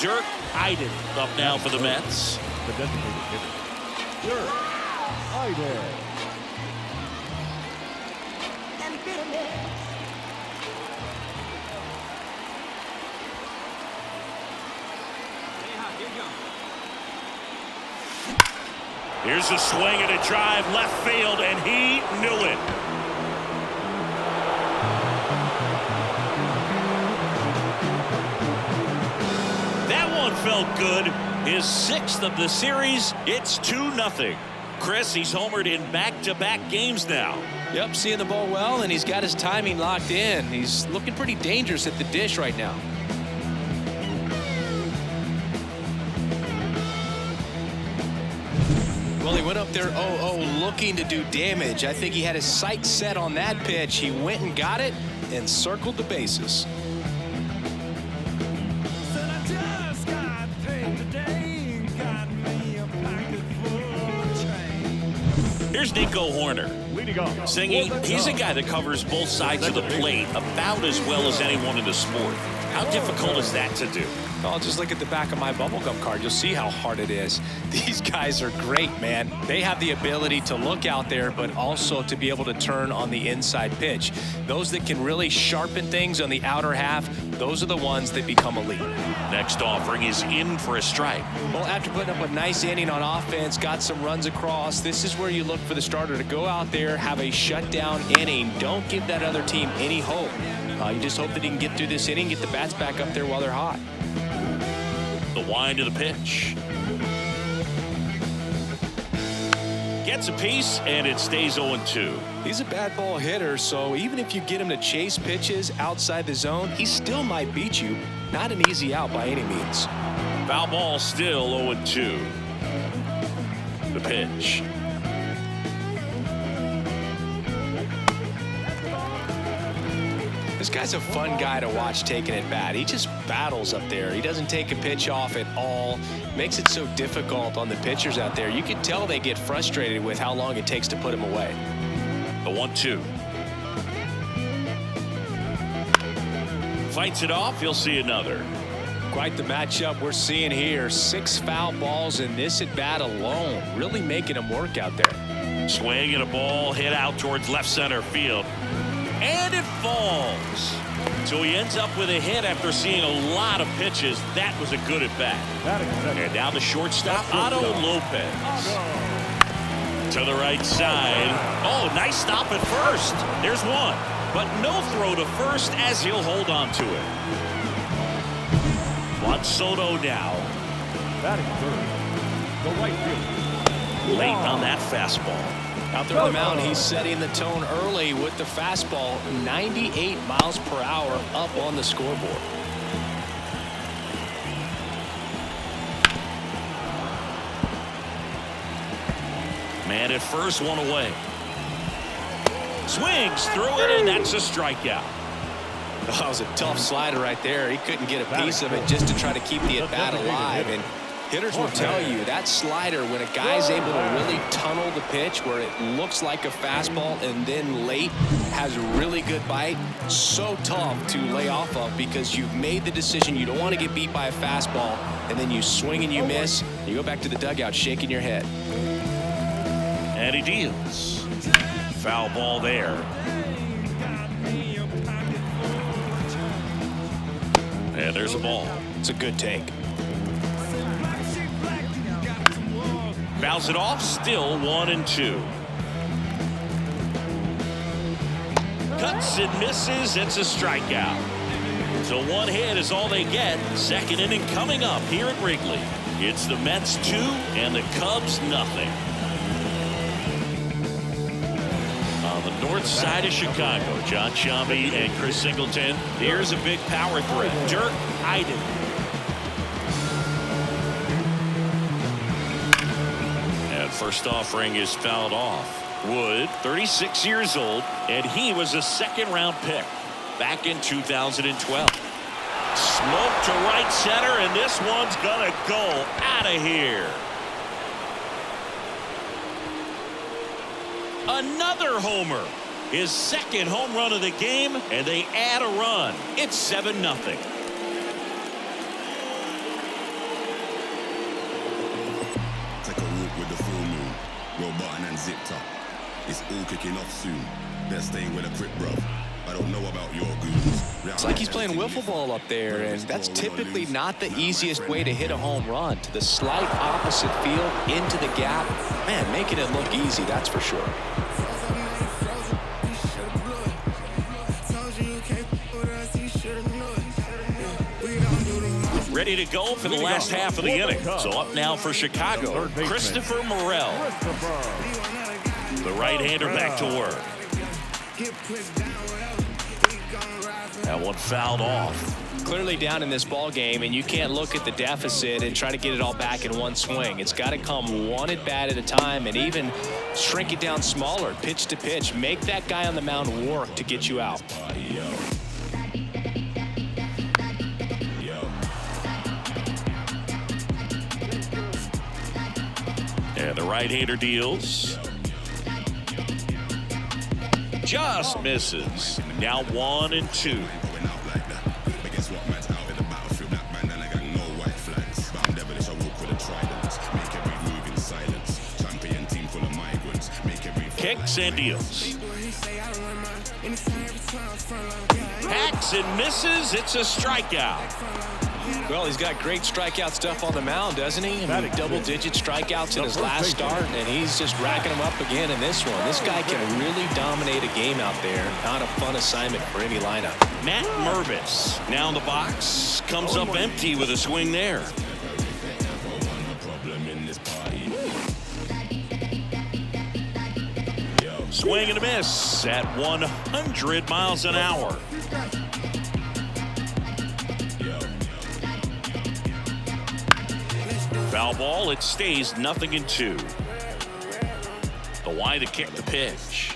Dirk Iden up now for the Mets. The designated hitter, Dirk Iden. Here's a swing and a drive left field, and he knew it. That one felt good. His 6th of the series. It's 2-0. Chris, he's homered in back-to-back games now. Yep, seeing the ball well, and he's got his timing locked in. He's looking pretty dangerous at the dish right now. Well, he went up there 0-0 looking to do damage. I think he had his sights set on that pitch. He went and got it and circled the bases. Here's Nico Horner singing. He's a guy that covers both sides of the plate about as well as anyone in the sport. How difficult is that to do? Well, just look at the back of my bubblegum card. You'll see how hard it is. These guys are great, man. They have the ability to look out there, but also to be able to turn on the inside pitch. Those that can really sharpen things on the outer half, those are the ones that become elite. Next offering is in for a strike. Well, after putting up a nice inning on offense, got some runs across, this is where you look for the starter to go out there, have a shutdown inning. Don't give that other team any hope. You just hope that he can get through this inning, get the bats back up there while they're hot. The wind of the pitch. Gets a piece, and it stays 0-2. He's a bad ball hitter, so even if you get him to chase pitches outside the zone, he still might beat you. Not an easy out by any means. Foul ball still 0-2. The pitch. This guy's a fun guy to watch taking at bat. He just battles up there. He doesn't take a pitch off at all. Makes it so difficult on the pitchers out there. You can tell they get frustrated with how long it takes to put him away. The 1-2. Fights it off. He'll see another. Quite the matchup we're seeing here. 6 foul balls in this at bat alone. Really making him work out there. Swing and a ball hit out towards left center field. And it falls. So he ends up with a hit after seeing a lot of pitches. That was a good at bat. And now the shortstop, Otto Lopez. To the right side. Oh, nice stop at first. There's one. But no throw to first as he'll hold on to it. Juan Soto now. Batting third, the right fielder. Late on that fastball. Out there on the mound, he's setting the tone early with the fastball. 98 miles per hour up on the scoreboard. Man at first, one away. Swings through it, and that's a strikeout. Oh, that was a tough slider right there. He couldn't get a piece of it just to try to keep the at-bat alive. And hitters will tell you that slider, when a guy's able to really tunnel the pitch where it looks like a fastball and then late has really good bite, so tough to lay off of because you've made the decision you don't want to get beat by a fastball, and then you swing and you miss. You go back to the dugout shaking your head. And he deals. Foul ball there. And there's a ball. It's a good take. Fouls it off, still 1-2. Cuts and misses, it's a strikeout. So one hit is all they get. Second inning coming up here at Wrigley. It's the Mets 2 and the Cubs nothing. On the north side of Chicago, John Sciambi and Chris Singleton. Here's a big power threat. Dirk Iden. First offering is fouled off. Wood, 36 years old, and he was a second-round pick back in 2012. Smoke to right center, and this one's gonna go out of here. Another homer. His second home run of the game, and they add a run. It's 7-0. zipped up. It's all kicking off soon. They're staying with a grip, bro. I don't know about your goons. It's like he's playing wiffle ball up there, and that's typically not the easiest way to hit a home run. To the slight opposite field, into the gap. Man, making it look easy, that's for sure. Ready to go for the last half of the inning. So up now for Chicago, Christopher Morel. The right-hander back to work. That one fouled off. Clearly down in this ball game, and you can't look at the deficit and try to get it all back in one swing. It's got to come one at bat at a time, and even shrink it down smaller, pitch to pitch. Make that guy on the mound work to get you out. And the right-hander deals. Just misses. Now 1-2. Kicks and deals. Hacks and misses. It's a strikeout. Well, he's got great strikeout stuff on the mound, doesn't he? I mean, double-digit strikeouts in his last start, and he's just racking them up again in this one. This guy can really dominate a game out there. Not a fun assignment for any lineup. Matt Mervis now in the box. Comes up empty with a swing there. Swing and a miss at 100 miles an hour. Foul ball. It stays 0-2. The wide to kick the pitch.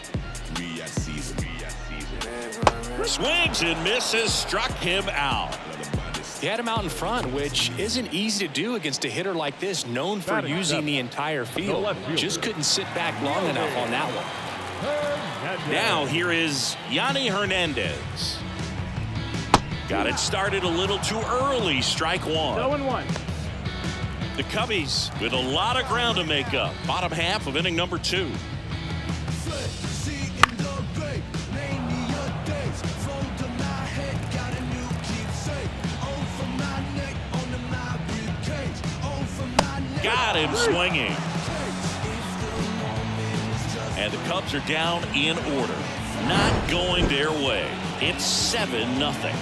Swings and misses. Struck him out. He had him out in front, which isn't easy to do against a hitter like this, known for using the entire field. Just couldn't sit back long enough on that one. Now here is Yanni Hernandez. Got it started a little too early. Strike one. 0-1. The Cubbies with a lot of ground to make up. Bottom half of inning number 2. Got him swinging. And the Cubs are down in order. Not going their way. It's 7-0.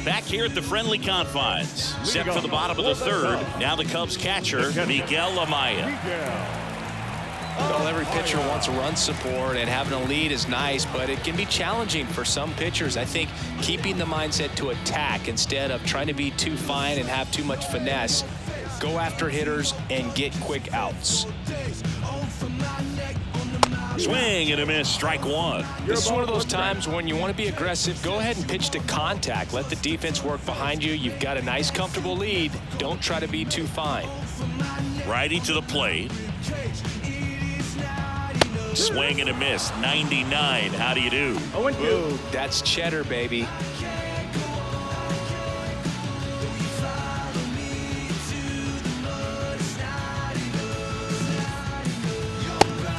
Back here at the friendly confines. Set for the bottom of the third. Now the Cubs catcher, Miguel Amaya. Well, every pitcher wants run support, and having a lead is nice, but it can be challenging for some pitchers. I think keeping the mindset to attack instead of trying to be too fine and have too much finesse. Go after hitters and get quick outs. Swing and a miss. Strike one. This is one of those times when you want to be aggressive. Go ahead and pitch to contact. Let the defense work behind you. You've got a nice, comfortable lead. Don't try to be too fine. Righty to the plate. Swing and a miss. 99. How do you do? 0-2. Ooh, that's cheddar, baby.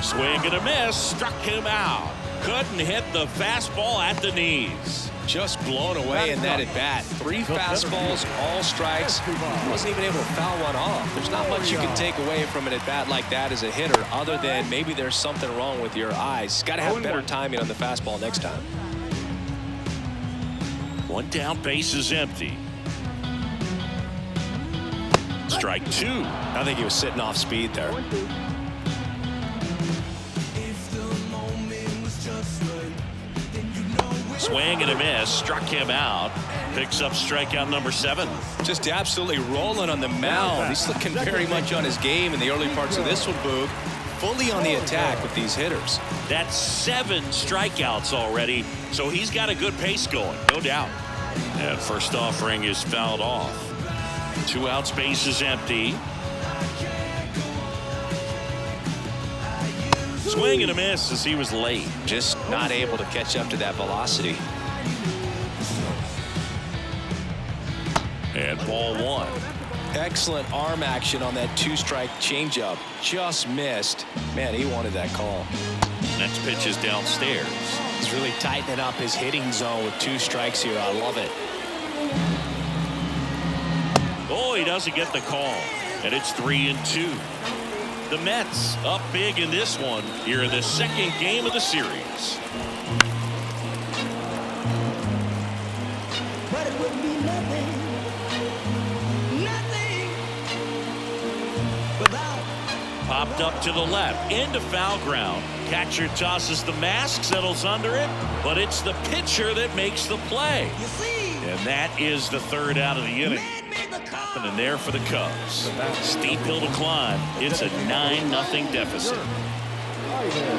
Swing and a miss. Struck him out. Couldn't hit the fastball at the knees. Just blown away in that at bat. 3 fastballs, all strikes. Wasn't even able to foul one off. There's not much you can take away from an at bat like that as a hitter, other than maybe there's something wrong with your eyes. Got to have better timing on the fastball next time. One down, base is empty. Strike 2. I think he was sitting off speed there. Swing and a miss. Struck him out. Picks up strikeout number 7. Just absolutely rolling on the mound. He's looking very much on his game in the early parts of this one, Boog. Fully on the attack with these hitters. That's 7 strikeouts already, so he's got a good pace going, no doubt. And first offering is fouled off. 2 outs, base is empty. Swing and a miss as he was late. Just not able to catch up to that velocity. And ball one. Excellent arm action on that two-strike changeup. Just missed. Man, he wanted that call. Next pitch is downstairs. He's really tightening up his hitting zone with 2 strikes here. I love it. Oh, he doesn't get the call. And it's 3-2. The Mets up big in this one here in the second game of the series. But it would be nothing without. Popped up to the left into foul ground. Catcher tosses the mask, settles under it, but it's the pitcher that makes the play. You see, And that is the third out of the inning. man made the call. Happening there for the Cubs. Steep hill to climb. It's a 9-0 deficit.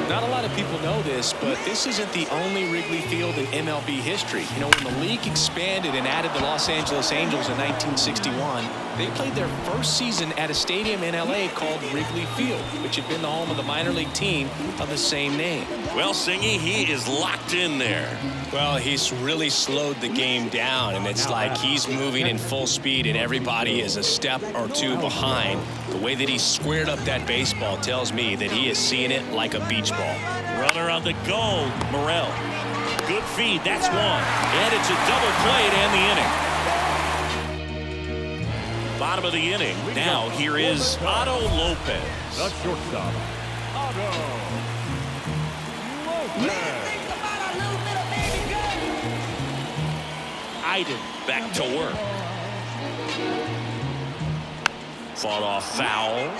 Not a lot of people know this, but this isn't the only Wrigley Field in MLB history. You know, when the league expanded and added the Los Angeles Angels in 1961, they played their first season at a stadium in L.A. called Wrigley Field, which had been the home of the minor league team of the same name. Well, Singy, he is locked in there. Well, he's really slowed the game down, and it's like he's moving in full speed, and everybody is a step or two behind. The way that he squared up that baseball tells me that he is seeing it like a beach ball. Runner on the go, Morel. Good feed, that's one. And it's a double play to end the inning. Bottom of the inning. Now here is Otto Lopez. The shortstop, Otto Man, Lopez. think about a little bit of baby girl. Iden back to work. Fought off foul.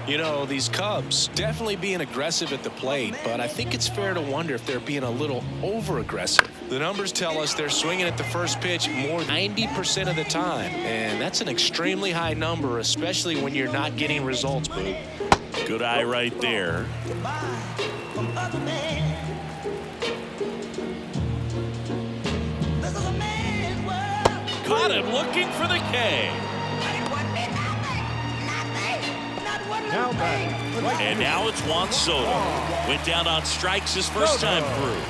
You know, these Cubs definitely being aggressive at the plate, but I think it's fair to wonder if they're being a little over-aggressive. The numbers tell us they're swinging at the first pitch more than 90% of the time, and that's an extremely high number, especially when you're not getting results, Boo. Good eye right there. From other men. This is a man's world. Caught him looking for the K. But it wouldn't be nothing. Not one Now little batting, thing. the right And field. now it's Juan Soto. Went down on strikes his first time through.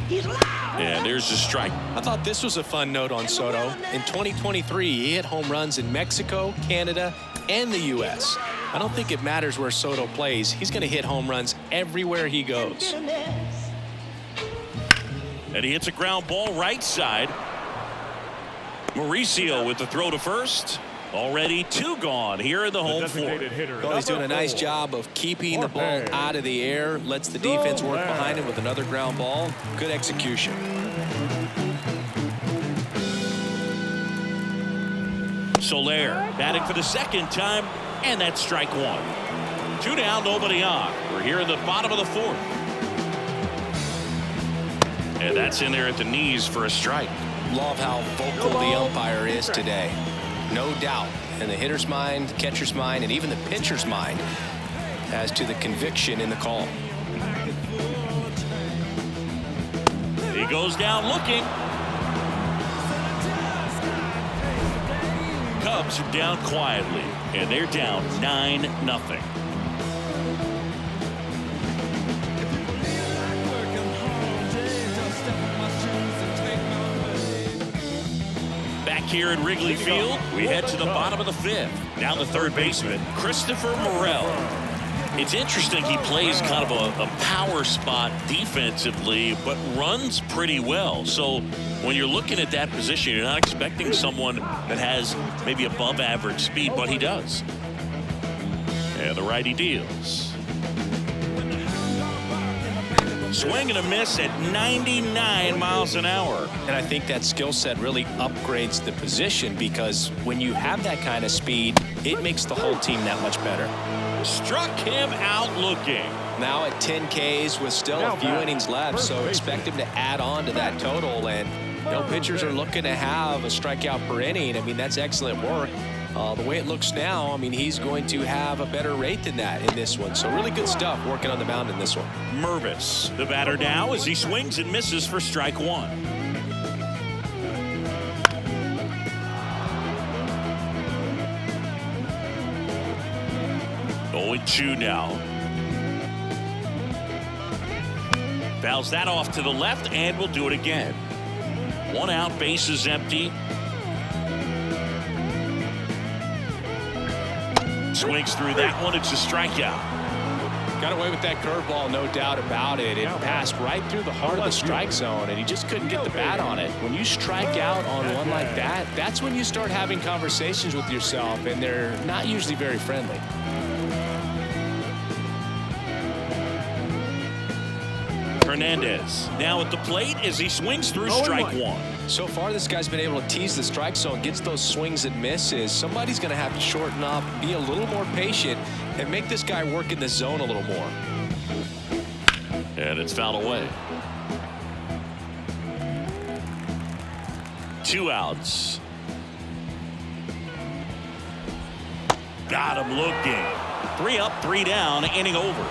He's loud. And there's the strike. I thought this was a fun note on Soto. In 2023, he hit home runs in Mexico, Canada, and the U.S. I don't think it matters where Soto plays. He's going to hit home runs everywhere he goes. And he hits a ground ball right side. Mauricio with the throw to first. Already 2 gone here in the home Designated fourth. hitter, Well, he's doing a number nice 4. job of keeping the ball out of the air. Lets the defense work behind him with another ground ball. Good execution. Soler batting for the second time, and that's strike 1. 2 down, nobody on. We're here in the bottom of the fourth. And that's in there at the knees for a strike. Love how vocal the umpire is today. No doubt. In the hitter's mind, catcher's mind, and even the pitcher's mind as to the conviction in the call. He goes down looking. Cubs are down quietly, and they're down 9-0. Back here at Wrigley Field, we head to the bottom of the 5th. Now the third baseman, Christopher Morel. It's interesting, he plays kind of a power spot defensively, but runs pretty well. So when you're looking at that position, you're not expecting someone that has maybe above average speed, but he does. And the righty deals. Swing and a miss at 99 miles an hour. And I think that skill set really upgrades the position, because when you have that kind of speed, it makes the whole team that much better. Struck him out looking. Now at 10 Ks with still a few innings left, so expect him to add on to that total. And you know, pitchers are looking to have a strikeout per inning. I mean, that's excellent work. The way it looks now, I mean, he's going to have a better rate than that in this one. So really good stuff working on the mound in this one. Mervis, the batter now, as he swings and misses for strike 1. Oh, 0-2 now. Fouls that off to the left, and will do it again. 1 out, bases empty. Swings through that one. It's a strikeout. Got away with that curveball, no doubt about it. It passed right through the heart of the strike zone, and he just couldn't get the bat on it. When you strike out on one like that, that's when you start having conversations with yourself, and they're not usually very friendly. Hernandez now at the plate as he swings through strike one. So far, this guy's been able to tease the strike zone, gets those swings and misses. Somebody's going to have to shorten up, be a little more patient, and make this guy work in the zone a little more. And it's fouled away. 2 outs. Got him looking. 3 up, 3 down, inning over.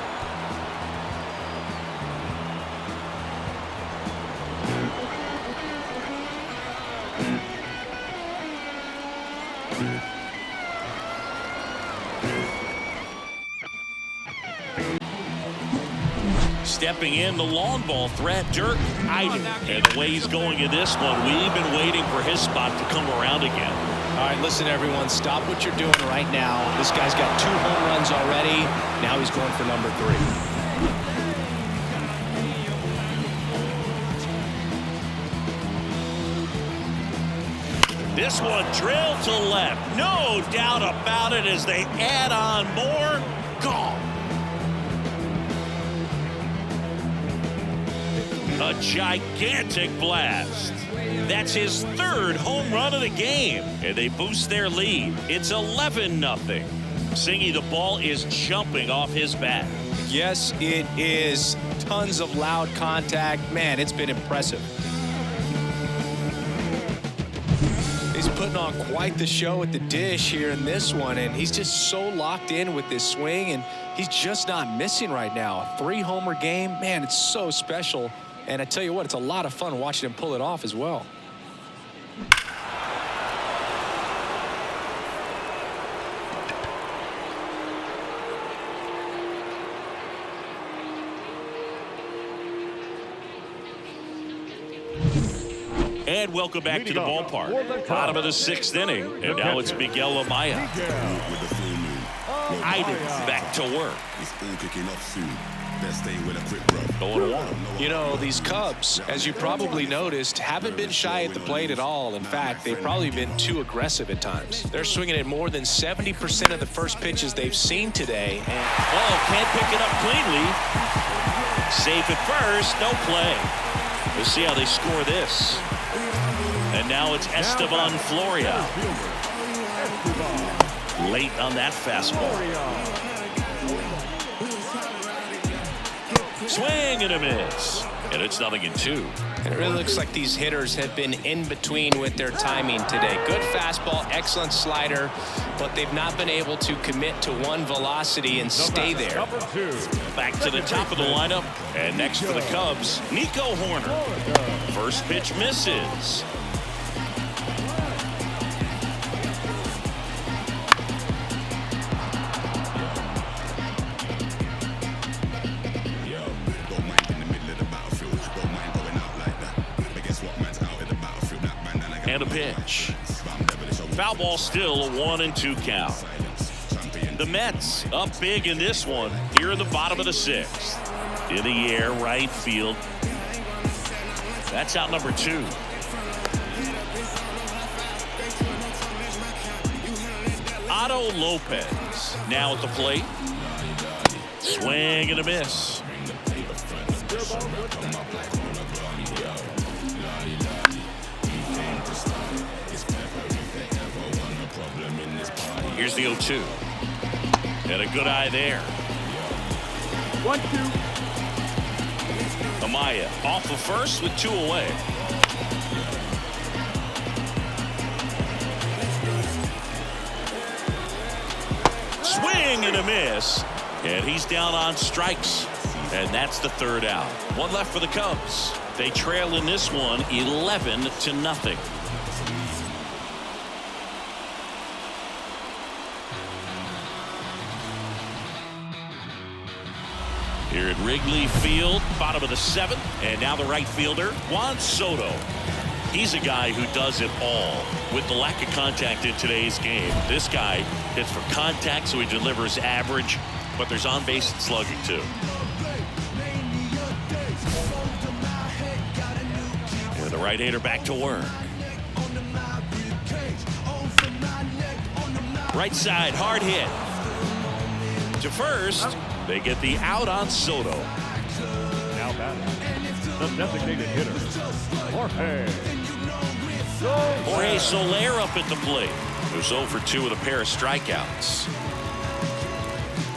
Stepping in, the long ball threat, Dirk Iden. And the way he's going in this one, we've been waiting for his spot to come around again. All right, listen, everyone, stop what you're doing right now. This guy's got 2 home runs already. Now he's going for number 3. This one drilled to left. No doubt about it as they add on more. Gone. A gigantic blast. That's his 3rd home run of the game, and they boost their lead. It's 11-0. Singy, the ball is jumping off his bat. Yes, it is. Tons of loud contact. Man, it's been impressive. He's putting on quite the show at the dish here in this one, and he's just so locked in with this swing, and he's just not missing right now. A 3-homer game, man, it's so special. And I tell you what, it's a lot of fun watching him pull it off as well. And welcome back to the ballpark. Bottom of the 6th inning. And now it's Miguel Amaya. With the full moon. Well, Iden's back to work. it's all kicking off soon. Best stay with a quick bro. Going one. You know, these Cubs, as you probably noticed, haven't been shy at the plate at all. In fact, they've probably been too aggressive at times. They're swinging at more than 70% of the first pitches they've seen today. And Can't pick it up cleanly. Safe at first, no play. We'll see how they score this. And now it's Esteban Floria. Late on that fastball. Swing and a miss. And it's 0-2. it really looks like these hitters have been in between with their timing today. Good fastball, excellent slider, but they've not been able to commit to one velocity and stay there. Back to the top of the lineup. And next for the Cubs, Nico Horner. First pitch misses. And a pitch. Foul ball, still a 1-2 count. The Mets up big in this one here in the bottom of the 6th. In the air, right field. That's out number 2. Otto Lopez now at the plate. Swing and a miss. Here's the 0-2. And a good eye there. 1-2. Amaya off of first with 2 away. Swing and a miss. And he's down on strikes. And that's the 3rd out. 1 left for the Cubs. They trail in this one 11-0. Here at Wrigley Field, bottom of the 7th, and now the right fielder, Juan Soto. He's a guy who does it all. With the lack of contact in today's game, this guy hits for contact, so he delivers average, but there's on-base and slugging too. And the right-hander back to work. Right side, hard hit. To first, they get the out on Soto. Now batting, the designated hitter, Jorge Soler up at the plate. Who's 0 for 2 with a pair of strikeouts.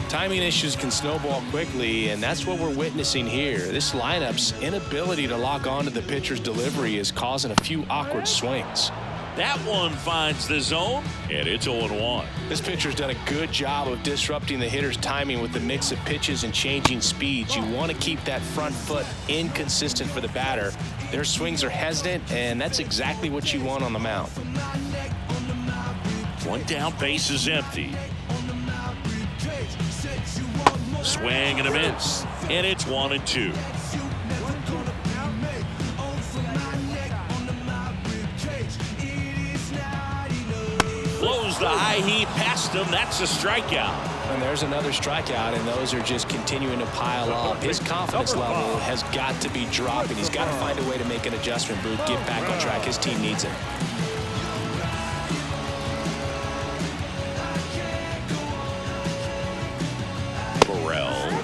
Timing issues can snowball quickly, and that's what we're witnessing here. This lineup's inability to lock onto the pitcher's delivery is causing a few awkward swings. That one finds the zone, and it's 0-1. This pitcher's done a good job of disrupting the hitter's timing with the mix of pitches and changing speeds. You want to keep that front foot inconsistent for the batter. Their swings are hesitant, and that's exactly what you want on the mound. One down, base is empty. Swing and a miss, and it's 1-2. Blows the high heat past him. That's a strikeout. And there's another strikeout, and those are just continuing to pile up. His confidence level has got to be dropping. He's got to find a way to make an adjustment, Ruth. Get back on track. His team needs it.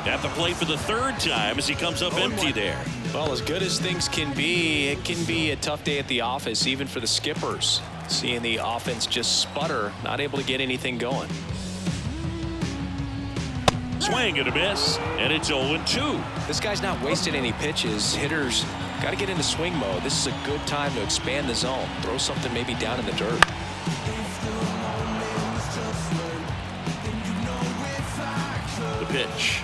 At the plate for the 3rd time as he comes up empty there. Well, as good as things can be, it can be a tough day at the office, even for the skippers. Seeing the offense just sputter, not able to get anything going. Swing and a miss, and it's 0-2. This guy's not wasting any pitches. Hitters got to get into swing mode. This is a good time to expand the zone. Throw something maybe down in the dirt. The pitch.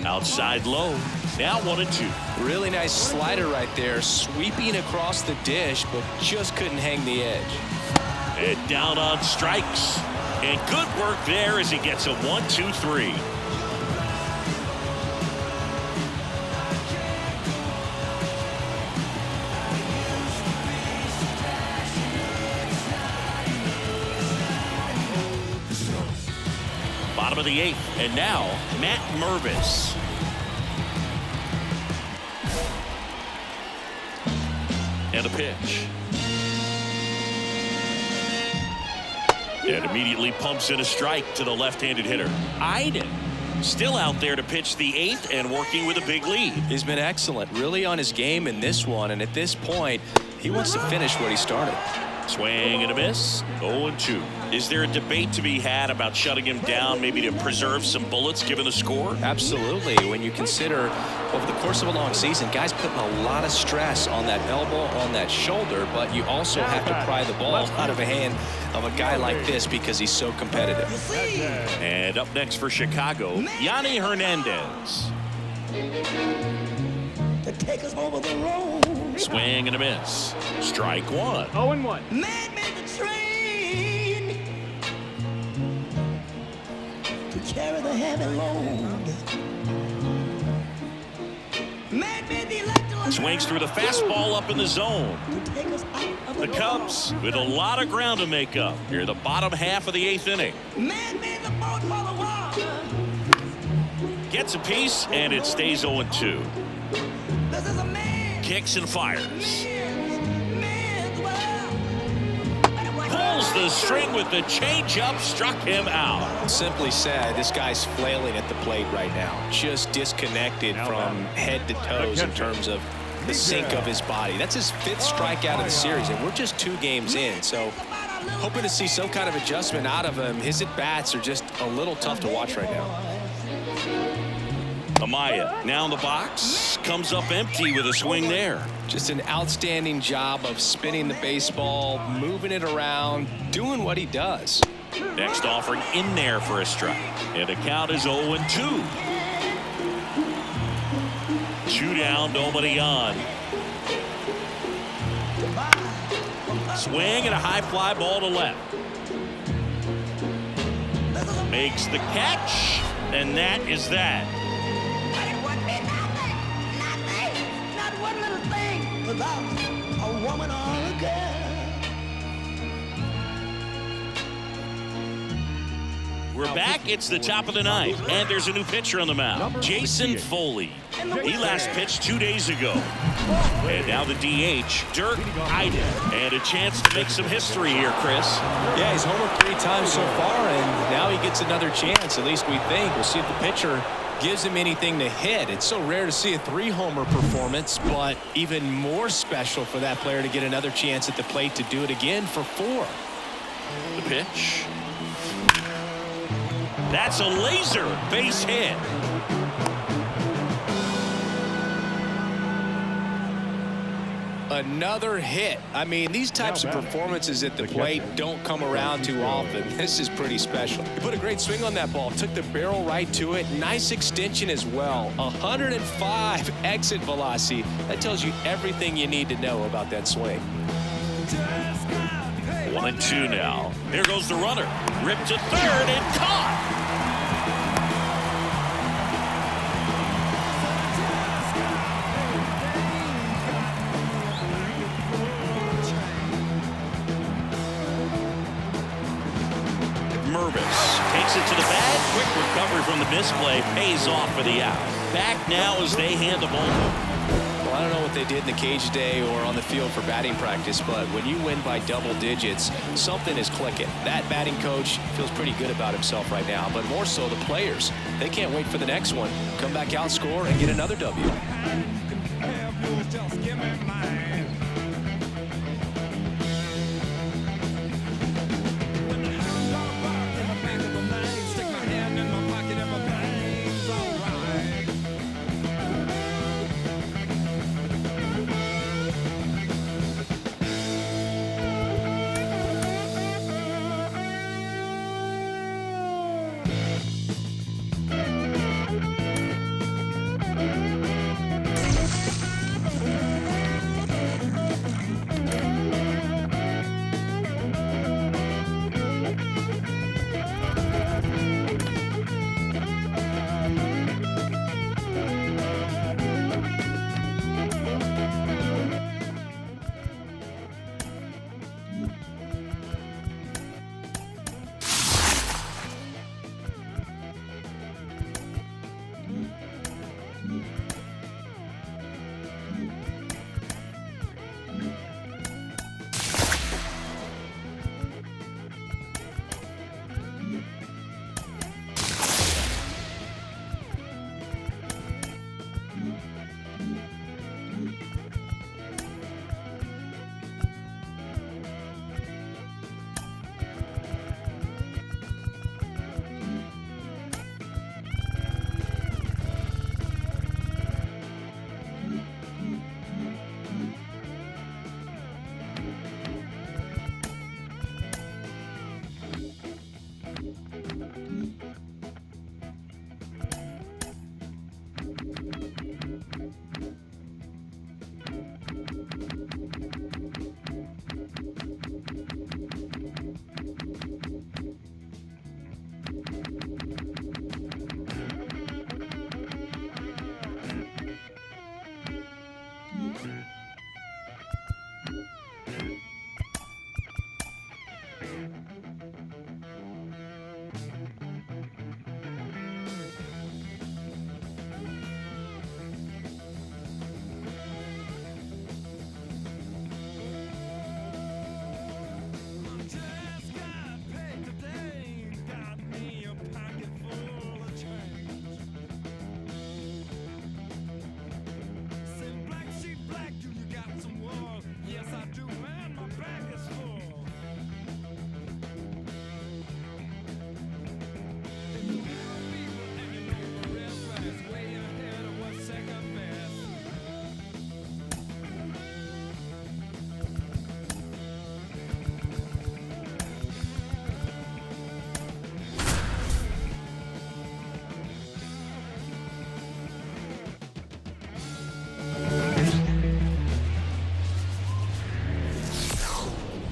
Outside low. Now 1-2. Really nice slider right there. Sweeping across the dish, but just couldn't hang the edge. And down on strikes. And good work there as he gets a 1-2-3. Bottom of the 8th, and now Matt Mervis. And a pitch. And immediately pumps in a strike to the left-handed hitter. Iden still out there to pitch the 8th and working with a big lead. He's been excellent, really on his game in this one, and at this point, he wants to finish what he started. Swing and a miss. 0-2. Is there a debate to be had about shutting him down, maybe to preserve some bullets given the score? Absolutely. When you consider over the course of a long season, guys putting a lot of stress on that elbow, on that shoulder, but you also have to pry the ball out of the hand of a guy like this because he's so competitive. And up next for Chicago, Yanni Hernandez. To take us over the road. Swing and a miss. Strike 1. 0-1. Man made the train to carry the heavy load. Man made the electric Swings through the fastball up in the zone. to take us out of The Cubs with a lot of ground to make up here the bottom half of the 8th inning. Man made the boat for the water. Gets a piece and it stays 0-2. This is a man. Kicks and fires. Man's world. Pulls the string with the changeup, struck him out. Simply said, this guy's flailing at the plate right now. Just disconnected from head to toes in terms of the sink of his body. That's his 5th strikeout of the series, and we're just 2 games in. So hoping to see some kind of adjustment out of him. His at-bats are just a little tough to watch right now. Amaya now in the box, comes up empty with a swing there. Just an outstanding job of spinning the baseball, moving it around, doing what he does. Next offering in there for a strike. And the count is 0-2. 2 down, nobody on. Swing and a high fly ball to left. Makes the catch, and that is that. But it would be nothing. Nothing. Not one little thing without a woman or a girl. We're back. It's the top of the ninth, and there's a new pitcher on the mound, Jason Foley. He last pitched 2 days ago. And now the DH, Dirk Iden. And a chance to make some history here, Chris. Yeah, he's homered 3 times so far, and now he gets another chance, at least we think. We'll see if the pitcher gives him anything to hit. It's so rare to see a 3-homer performance, but even more special for that player to get another chance at the plate to do it again for 4. The pitch. That's a laser base hit. Another hit. I mean, these types of performances at the plate don't come around too often. This is pretty special. He put a great swing on that ball. Took the barrel right to it. Nice extension as well. 105 exit velocity. That tells you everything you need to know about that swing. 1-2 now. Here goes the runner. Ripped to third and caught. Takes it to the bag. Quick recovery from the misplay. Pays off for the out. Back now as they hand the ball. Well, I don't know what they did in the cage today or on the field for batting practice, but when you win by double digits, something is clicking. That batting coach feels pretty good about himself right now, but more so the players. They can't wait for the next one. Come back out, score, and get another W.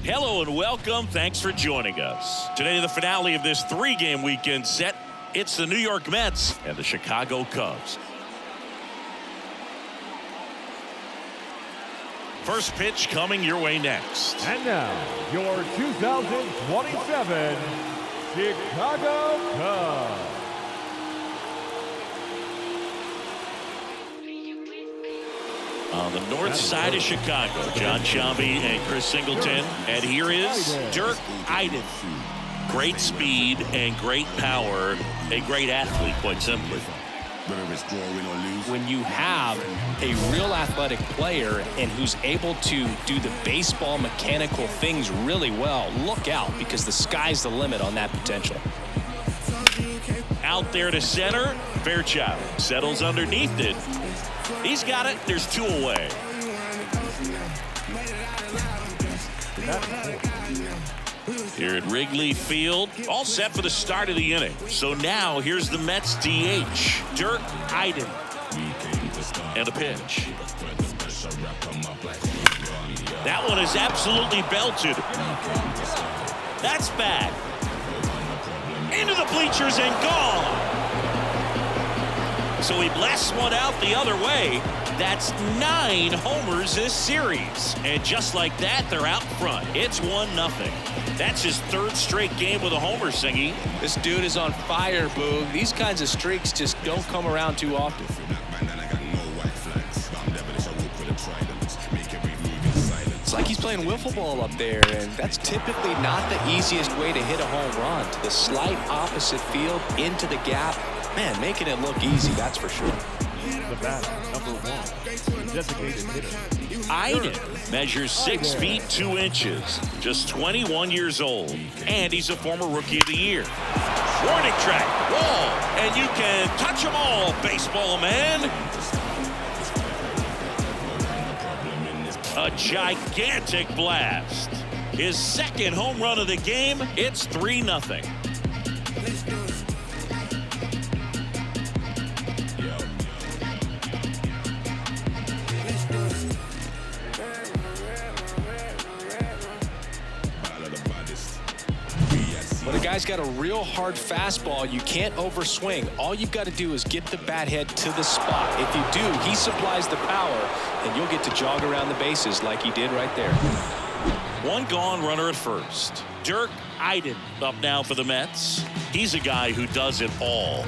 Hello and welcome. Thanks for joining us. Today, the finale of this 3-game weekend set. It's the New York Mets and the Chicago Cubs. First pitch coming your way next. And now, your 2027 Chicago Cubs. On the north side of Chicago, John Shambi and Chris Singleton. And here is Dirk Iden. Great speed and great power. A great athlete, quite simply. When you have a real athletic player and who's able to do the baseball mechanical things really well, look out, because the sky's the limit on that potential. Out there to center, Fairchild settles underneath it. He's got it. There's 2 away. Here at Wrigley Field, all set for the start of the inning. So now here's the Mets DH, Dirk Iden. And a pitch. That one is absolutely belted. That's bad. Into the bleachers and gone. So he blasts one out the other way. That's 9 homers this series. And just like that, they're out front. It's 1-0. That's his 3rd straight game with a homer, Singy. This dude is on fire, Boog. These kinds of streaks just don't come around too often. It's like he's playing wiffle ball up there, and that's typically not the easiest way to hit a home run. To the slight opposite field, into the gap. Man, making it look easy, that's for sure. The batter, number 1, designated hitter. Iden measures 6 feet 2 inches, just 21 years old, and he's a former Rookie of the Year. Warning track, wall, and you can touch them all, baseball man. A gigantic blast. His 2nd home run of the game. It's 3-0. When a guy's got a real hard fastball, you can't overswing. All you've got to do is get the bat head to the spot. If you do, he supplies the power, and you'll get to jog around the bases like he did right there. 1 gone, runner at first. Dirk Iden up now for the Mets. He's a guy who does it all.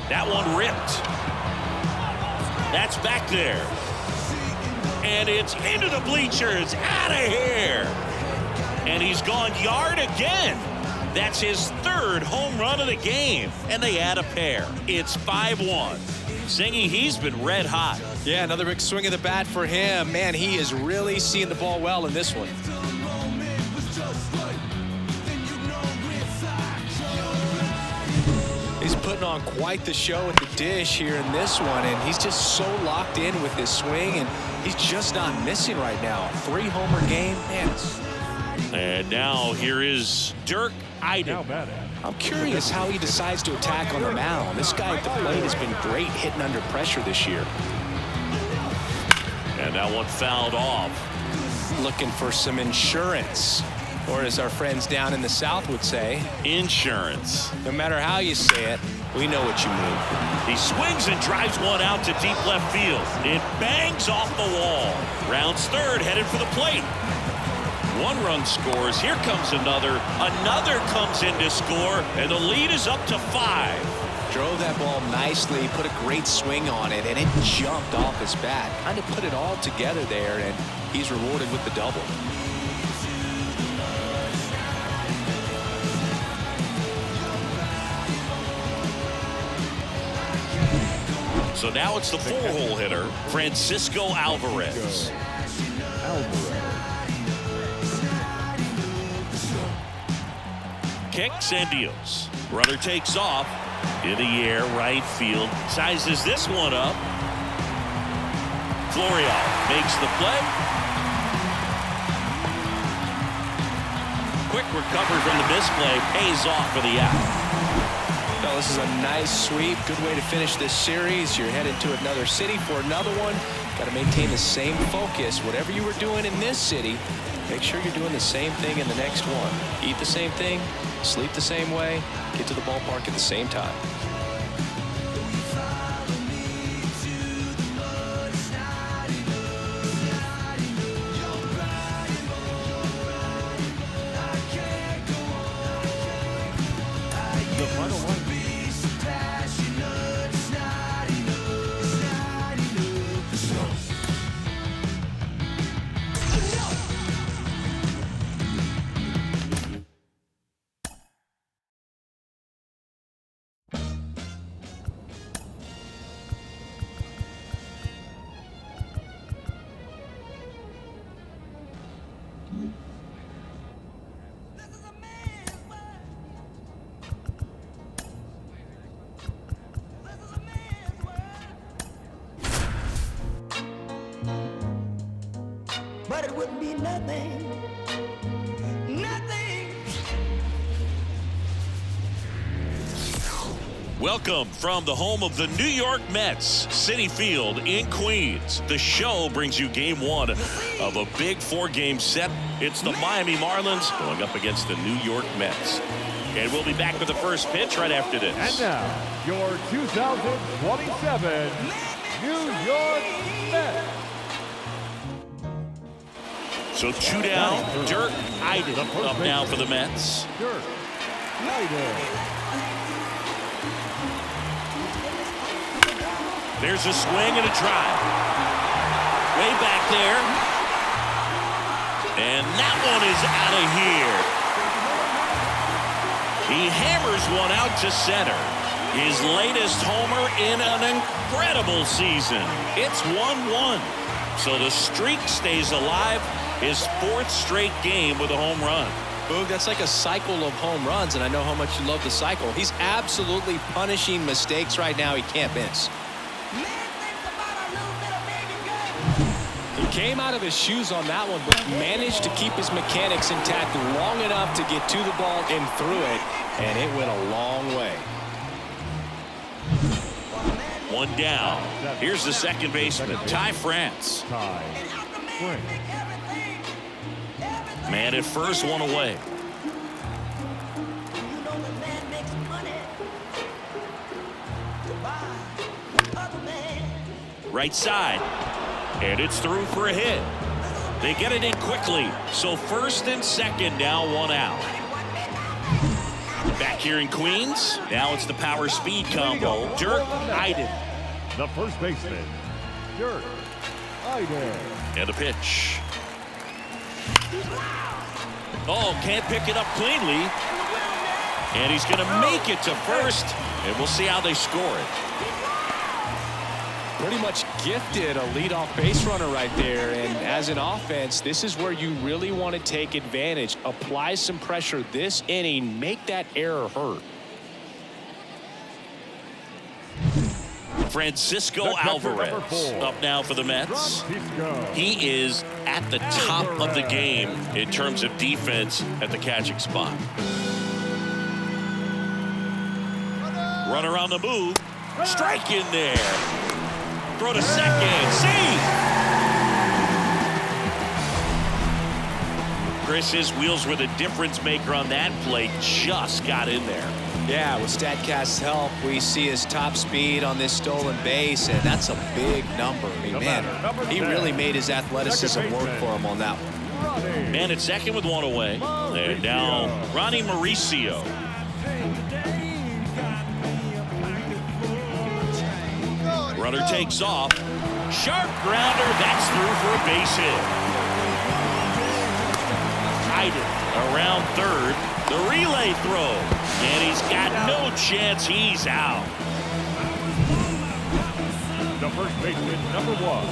That one ripped. That's back there. And it's into the bleachers. Out of here. And he's gone yard again. That's his 3rd home run of the game. And they add a pair. It's 5-1. Singy, he's been red hot. Yeah, another big swing of the bat for him. Man, he is really seeing the ball well in this one. He's putting on quite the show at the dish here in this one, and he's just so locked in with his swing, and he's just not missing right now. 3-homer game, man. And now here is Dirk Iden. Now batting. I'm curious how he decides to attack on the mound. This guy at the plate has been great hitting under pressure this year. And that one fouled off. Looking for some insurance. Or as our friends down in the South would say, Insurance. no matter how you say it, we know what you mean. He swings and drives one out to deep left field. It bangs off the wall. Rounds 3rd, headed for the plate. 1 run scores. Here comes another. Another comes in to score, and the lead is up to 5. Drove that ball nicely, put a great swing on it, and it jumped off his bat. Kind of put it all together there, and he's rewarded with the double. So now it's the 4-hole hitter, Francisco Alvarez. Kicks and deals. Runner takes off. In the air, right field. Sizes this one up. Florio makes the play. Quick recovery from the misplay. Pays off for the out. Well, this is a nice sweep. Good way to finish this series. You're headed to another city for another one. Got to maintain the same focus. Whatever you were doing in this city, make sure you're doing the same thing in the next one. Eat the same thing, sleep the same way, get to the ballpark at the same time. The final one. But it wouldn't be nothing, nothing. Welcome from the home of the New York Mets, Citi Field in Queens. The show brings you game one of a big four-game set. It's the Miami Marlins going up against the New York Mets. And we'll be back with the first pitch right after this. And now, your 2027 New York Mets. So two down, Dirk Iden up now for the Mets. Dirk Iden. There's a swing and a drive. Way back there. And that one is out of here. He hammers one out to center. His latest homer in an incredible season. It's 1-1. So the streak stays alive. His fourth straight game with a home run. Boog, that's like a cycle of home runs, and I know how much you love the cycle. He's absolutely punishing mistakes right now he can't miss. He came out of his shoes on that one, but managed to keep his mechanics intact long enough to get to the ball and through it, and it went a long way. One down. Here's the second baseman, Ty France. Ty France. Man at first, one away. Right side. And it's through for a hit. They get it in quickly. So first and second, now one out. Back here in Queens. Now it's the power speed combo. Dirk Iden. The first baseman, Dirk Iden. And a pitch. Oh, can't pick it up cleanly. And he's going to make it to first. And we'll see how they score it. Pretty much gifted a leadoff base runner right there. And as an offense, this is where you really want to take advantage. Apply some pressure this inning. Make that error hurt. Francisco Alvarez up now for the Mets. He is at the top of the game in terms of defense at the catching spot. Runner on the move. Strike in there. Throw to second. See! Chris, his wheels were the difference maker on that play. Just got in there. Yeah, with StatCast's help, we see his top speed on this stolen base, and that's a big number. I mean, man, he really made his athleticism work for him on that one. Man at second with one away. And now Ronnie Mauricio. Runner takes off. Sharp grounder. That's through for a base hit. Iden around third. The relay throw. And he's got no chance. He's out. The first baseman, number one,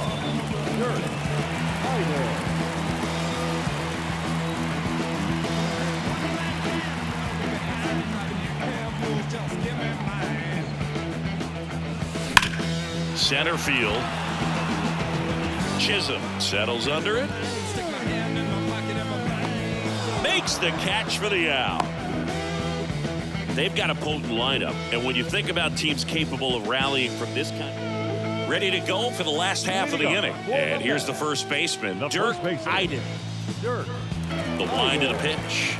Dirk Iden. Center field. Chisholm settles under it. Makes the catch for the out. They've got a potent lineup. And when you think about teams capable of rallying from this kind, ready to go for the last half of the inning. And here's the first baseman, Dirk Iden. The wind of the pitch.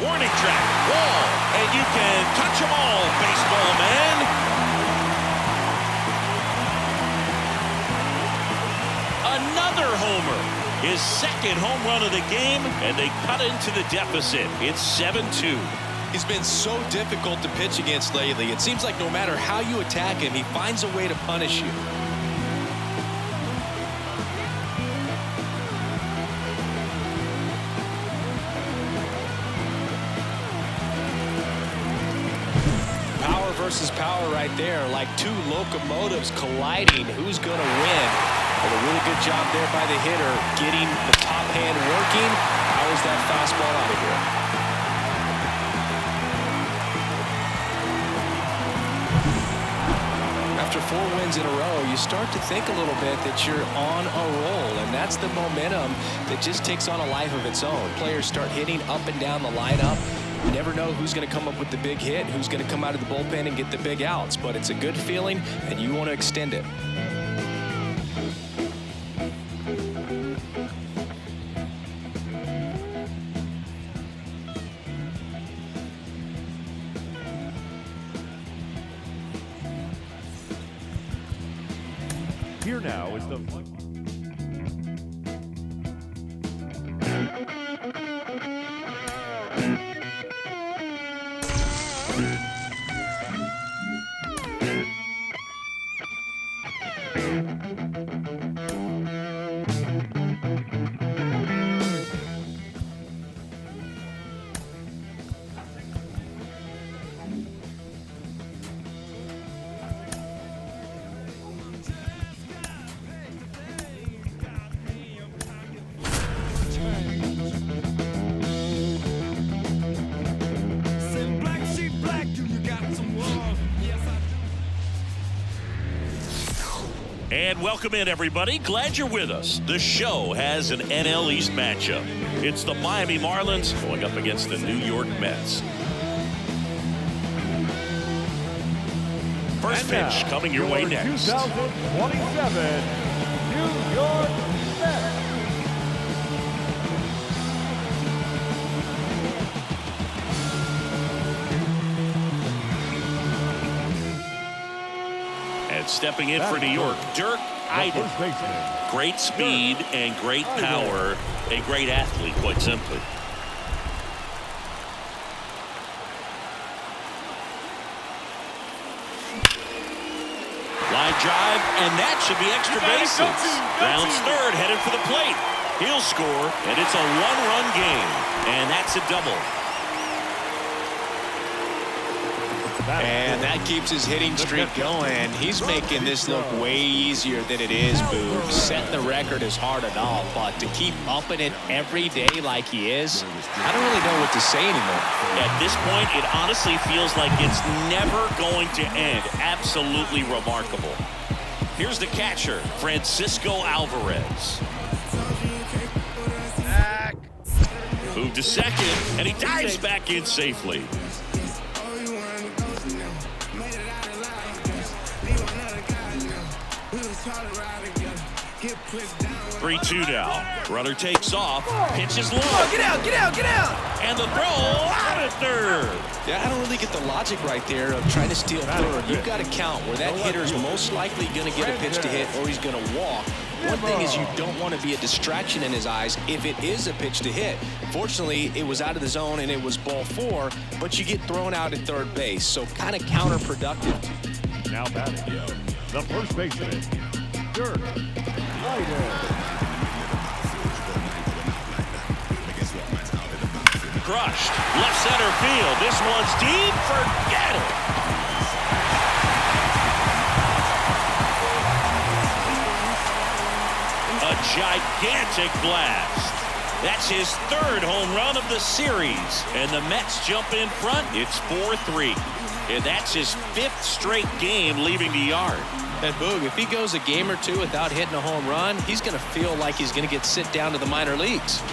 Warning track, wall, and you can touch them all, baseball man. Another homer. His second home run of the game, and they cut into the deficit. It's 7-2. He's been so difficult to pitch against lately. It seems like no matter how you attack him, he finds a way to punish you. Power versus power right there, like two locomotives colliding. Who's going to win? But a really good job there by the hitter, getting the top hand working. Powers that fastball out of here. After 4 wins in a row, you start to think a little bit that you're on a roll, and that's the momentum that just takes on a life of its own. Players start hitting up and down the lineup. You never know who's going to come up with the big hit, who's going to come out of the bullpen and get the big outs, but it's a good feeling, and you want to extend it. Here now is the And welcome in, everybody. Glad you're with us. The show has an NL East matchup. It's the Miami Marlins going up against the New York Mets. First pitch coming your way next. 2027 New York Mets. Stepping in for New York, Dirk Iden. Great speed and great power. A great athlete, quite simply. Line drive, and that should be extra bases. Rounds third, headed for the plate. He'll score, and it's a one-run game. And that's a double. And that keeps his hitting streak going. He's making this look way easier than it is, Boo. Setting the record is hard enough, but to keep upping it every day like he is, I don't really know what to say anymore. At this point, it honestly feels like it's never going to end. Absolutely remarkable. Here's the catcher, Francisco Alvarez. Moved to second, and he dives back in safely. 3-2 now. Runner takes off. Pitches low. Oh, get out, get out, get out! And the throw out at third. Yeah, I don't really get the logic right there of trying to steal third. You've got to count where that hitter's most likely going to get a pitch to hit or he's going to walk. One thing is you don't want to be a distraction in his eyes if it is a pitch to hit. Fortunately, it was out of the zone and it was ball 4, but you get thrown out at third base, so kind of counterproductive. Now batting, the first baseman, Dirk Iden. Crushed. Left center field. This one's deep. Forget it. A gigantic blast. That's his third home run of the series. And the Mets jump in front. It's 4-3. And that's his 5th straight game leaving the yard. And Boog, if he goes a game or two without hitting a home run, he's going to feel like he's going to get sit down to the minor leagues.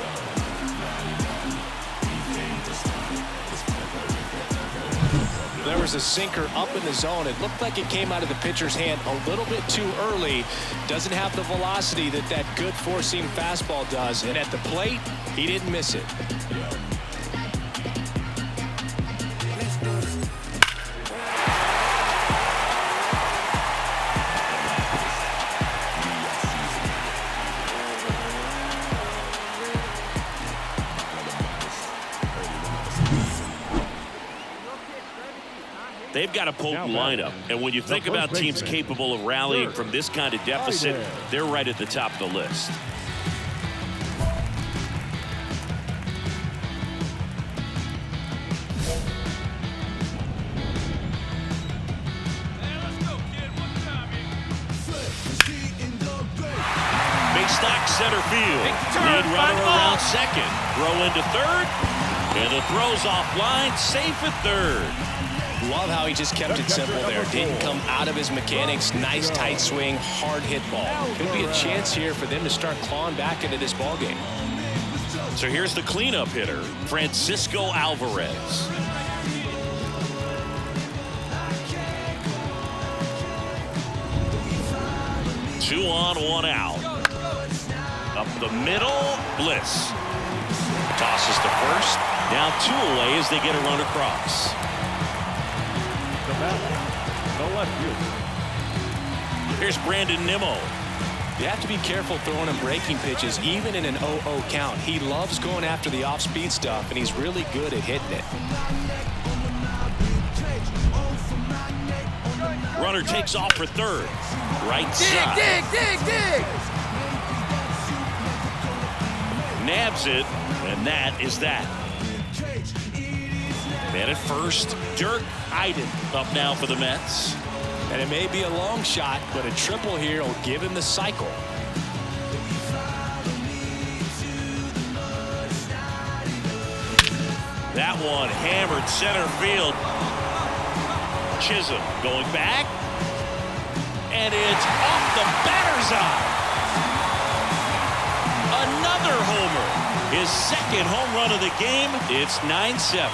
was a sinker up in the zone. It looked like it came out of the pitcher's hand a little bit too early. Doesn't have the velocity that good four-seam fastball does. And at the plate, he didn't miss it. They've got a potent lineup, and when you think about teams capable of rallying from this kind of deficit, they're right at the top of the list. Big stock center field. Lead runner around second. Throw into third, and the throw's offline, safe at third. Love how he just kept it simple there. Didn't come out of his mechanics. Nice tight swing, hard hit ball. Could be a chance here for them to start clawing back into this ball game. So here's the cleanup hitter, Francisco Alvarez. Two on, one out. Up the middle, Bliss. Tosses to first. Now two away as they get a run across. The left fielder. Here's Brandon Nimmo. You have to be careful throwing him breaking pitches, even in an 0-0 count. He loves going after the off-speed stuff, and he's really good at hitting it. Runner takes off for third. Right side. Dig! Nabs it, and that is that. Man at first, Dirk Iden up now for the Mets. And it may be a long shot, but a triple here will give him the cycle. That one hammered center field. Chisholm going back, and it's off the batter's eye. Another homer. His second home run of the game. It's 9-7.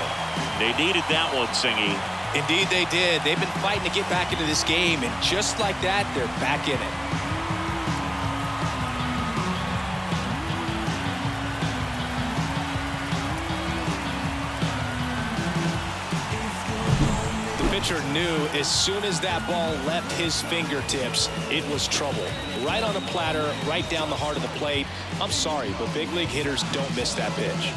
They needed that one, Singy. Indeed they did. They've been fighting to get back into this game, and just like that, they're back in it. The pitcher knew as soon as that ball left his fingertips, it was trouble. Right on the platter, right down the heart of the plate. I'm sorry, but big league hitters don't miss that pitch.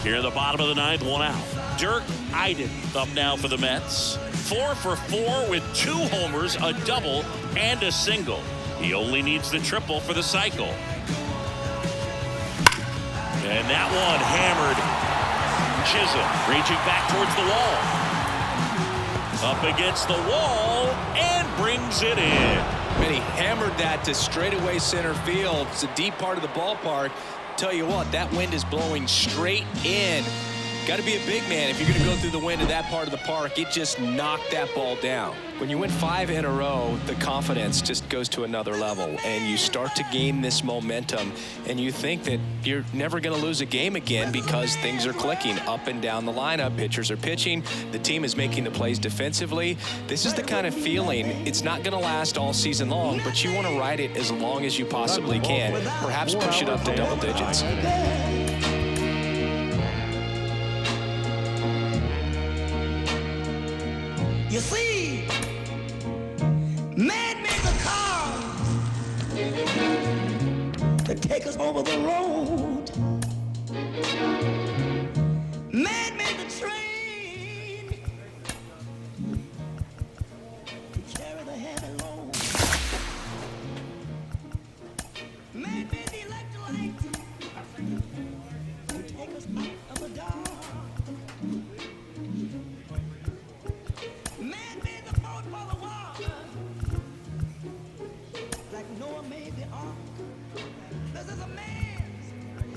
Here in the bottom of the ninth, one out. Dirk Iden up now for the Mets. 4 for 4 with 2 homers, a double, and a single. He only needs the triple for the cycle. And that one hammered. Chisholm reaching back towards the wall. Up against the wall and brings it in. And he hammered that to straightaway center field. It's a deep part of the ballpark. Tell you what, that wind is blowing straight in. Got to be a big man if you're going to go through the wind of that part of the park. It just knocked that ball down. When you win 5 in a row, the confidence just goes to another level, and you start to gain this momentum, and you think that you're never going to lose a game again because things are clicking up and down the lineup. Pitchers are pitching. The team is making the plays defensively. This is the kind of feeling, it's not going to last all season long, but you want to ride it as long as you possibly can. Perhaps push it up to double digits. You see, man made the cars to take us over the road. Man made the train to carry the heavy load. Man made the electrolyte to take us out of the dark. Man made the boat for the water, like Noah made the ark. This is a man's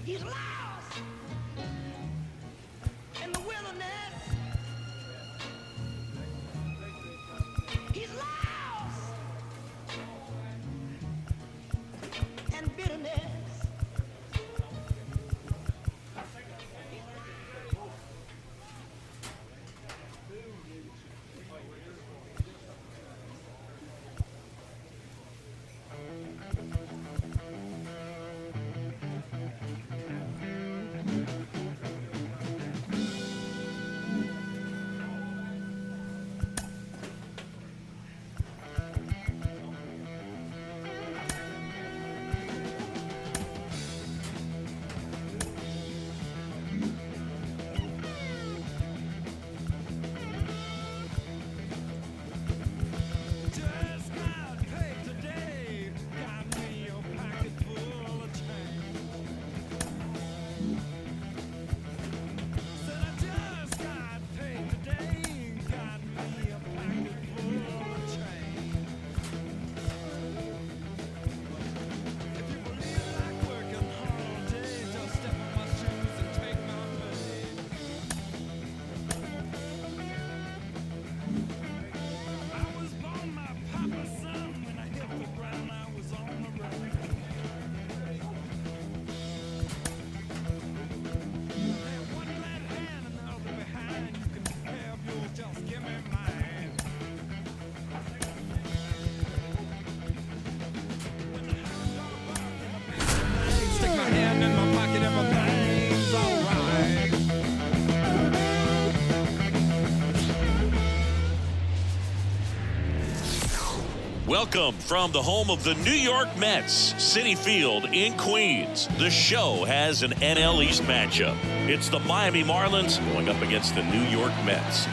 He's lost in the wilderness. He's lost in bitterness. Welcome from the home of the New York Mets, Citi Field in Queens. The show has an NL East matchup. It's the Miami Marlins going up against the New York Mets.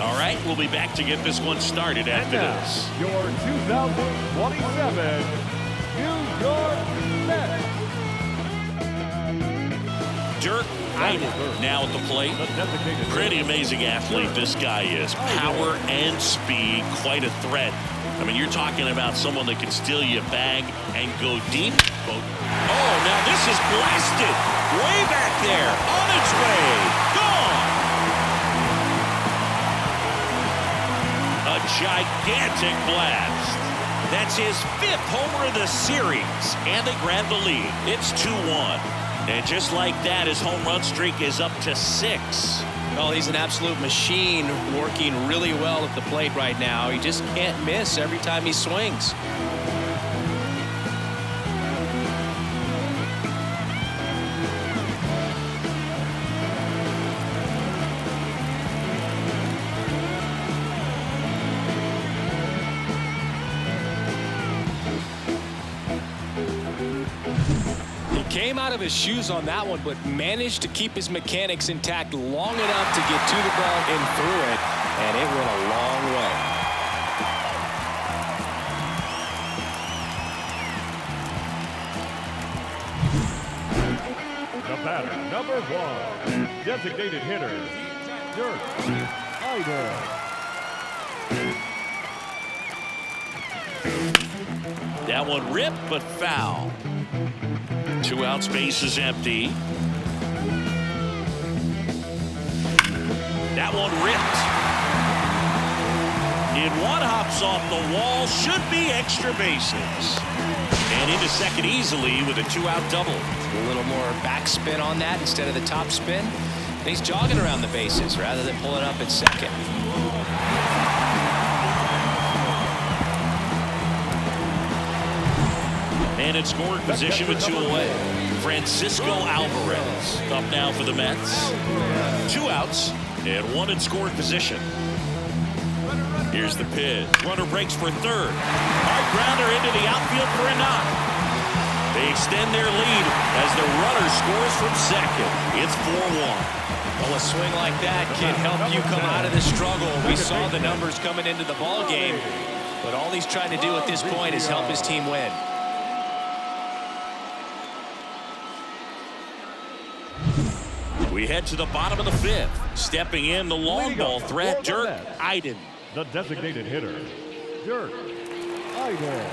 All right, we'll be back to get this one started after this. Your 2027 New York Mets. Dirk Iden now at the plate. Pretty amazing athlete this guy is. Power and speed, quite a threat. I mean, you're talking about someone that can steal you a bag and go deep. Oh, now this is blasted. Way back there. On its way. Gone. A gigantic blast. That's his 5th homer of the series. And they grab the lead. It's 2-1. And just like that, his home run streak is up to 6. Well, he's an absolute machine, working really well at the plate right now. He just can't miss every time he swings. Came out of his shoes on that one, but managed to keep his mechanics intact long enough to get to the ball and through it, and it went a long way. The batter, number 1, designated hitter, Dirk Iden. That one ripped, but foul. 2 outs, base is empty. That one ripped. In one, hops off the wall, should be extra bases. And into second easily with a 2-out double. A little more backspin on that instead of the top spin. And he's jogging around the bases rather than pulling up at second. And in scoring position with 2 away. Francisco Alvarez up now for the Mets. 2 outs and 1 in scoring position. Here's the pitch. Runner breaks for third. Hard grounder into the outfield for a knock. They extend their lead as the runner scores from second. It's 4-1. Well, a swing like that can help you come out of the struggle. We saw the numbers coming into the ball game, but all he's trying to do at this point is help his team win. We head to the bottom of the 5th. Stepping in the long ball threat, Dirk Iden. The designated hitter, Dirk Iden.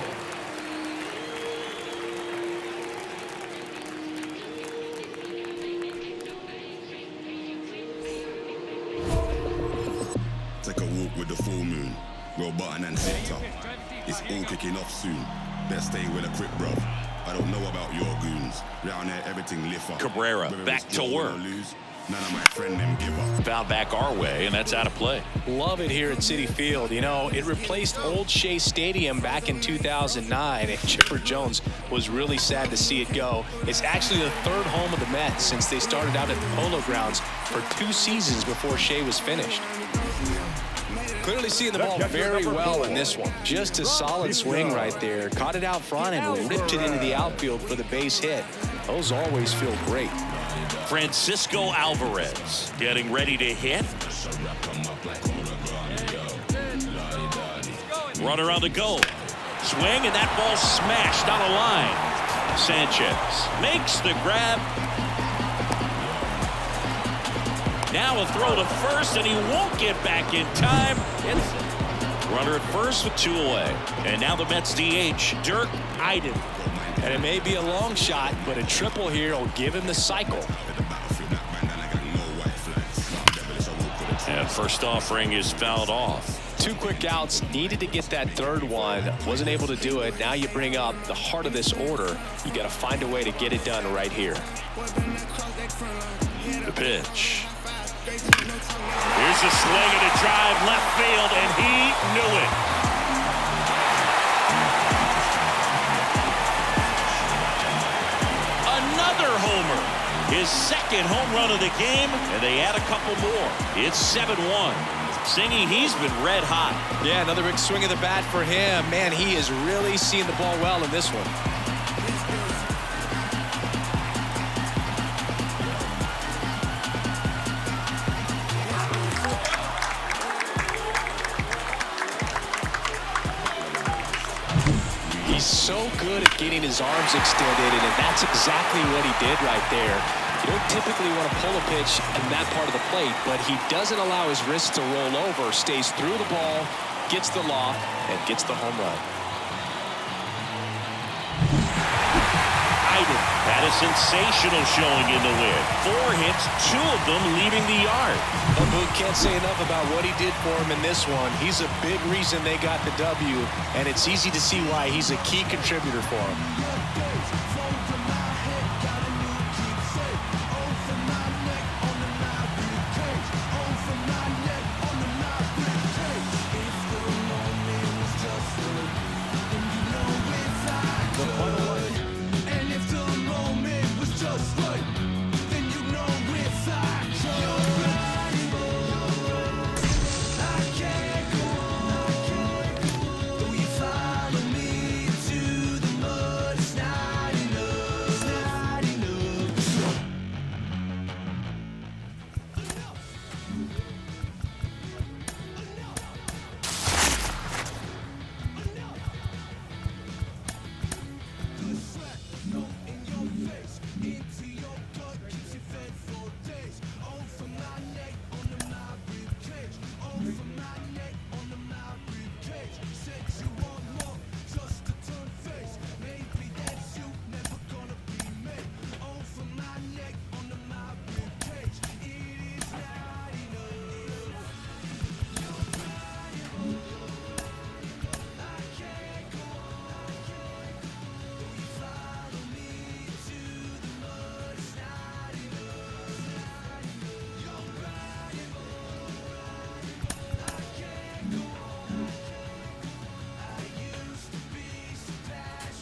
take a walk with the full moon. Well, Batten and Hector. It's all kicking off soon. Best stay with a quick, bruv. I don't know about your goons. Round here, everything lift up. Cabrera back to work. None of my friend them give up. Foul back our way, and that's out of play. Love it here at Citi Field. You know, it replaced old Shea Stadium back in 2009, and Chipper Jones was really sad to see it go. It's actually the third home of the Mets since they started out at the Polo Grounds for 2 seasons before Shea was finished. Clearly seeing the ball very well in this one. Just a solid swing right there. Caught it out front and ripped it into the outfield for the base hit. Those always feel great. Francisco Alvarez getting ready to hit. Runner on the go. Swing, and that ball smashed on a line. Sanchez makes the grab. Now a throw to first, and he won't get back in time. Runner at first with 2 away. And now the Mets DH, Dirk Iden. And it may be a long shot, but a triple here will give him the cycle. And first offering is fouled off. 2 quick outs, needed to get that third one, wasn't able to do it. Now you bring up the heart of this order. You got to find a way to get it done right here. The pitch. Here's a swing and a drive left field, and he knew it. Another homer. His second home run of the game, and they add a couple more. It's 7-1. Singy, he's been red hot. Yeah, another big swing of the bat for him. Man, he is really seeing the ball well in this one. He's so good at getting his arms extended, and that's exactly what he did right there. You don't typically want to pull a pitch in that part of the plate, but he doesn't allow his wrist to roll over, stays through the ball, gets the loft, and gets the home run. Iden had a sensational showing in the win. 4 hits, 2 of them leaving the yard. But Boone can't say enough about what he did for him in this one. He's a big reason they got the W, and it's easy to see why he's a key contributor for him.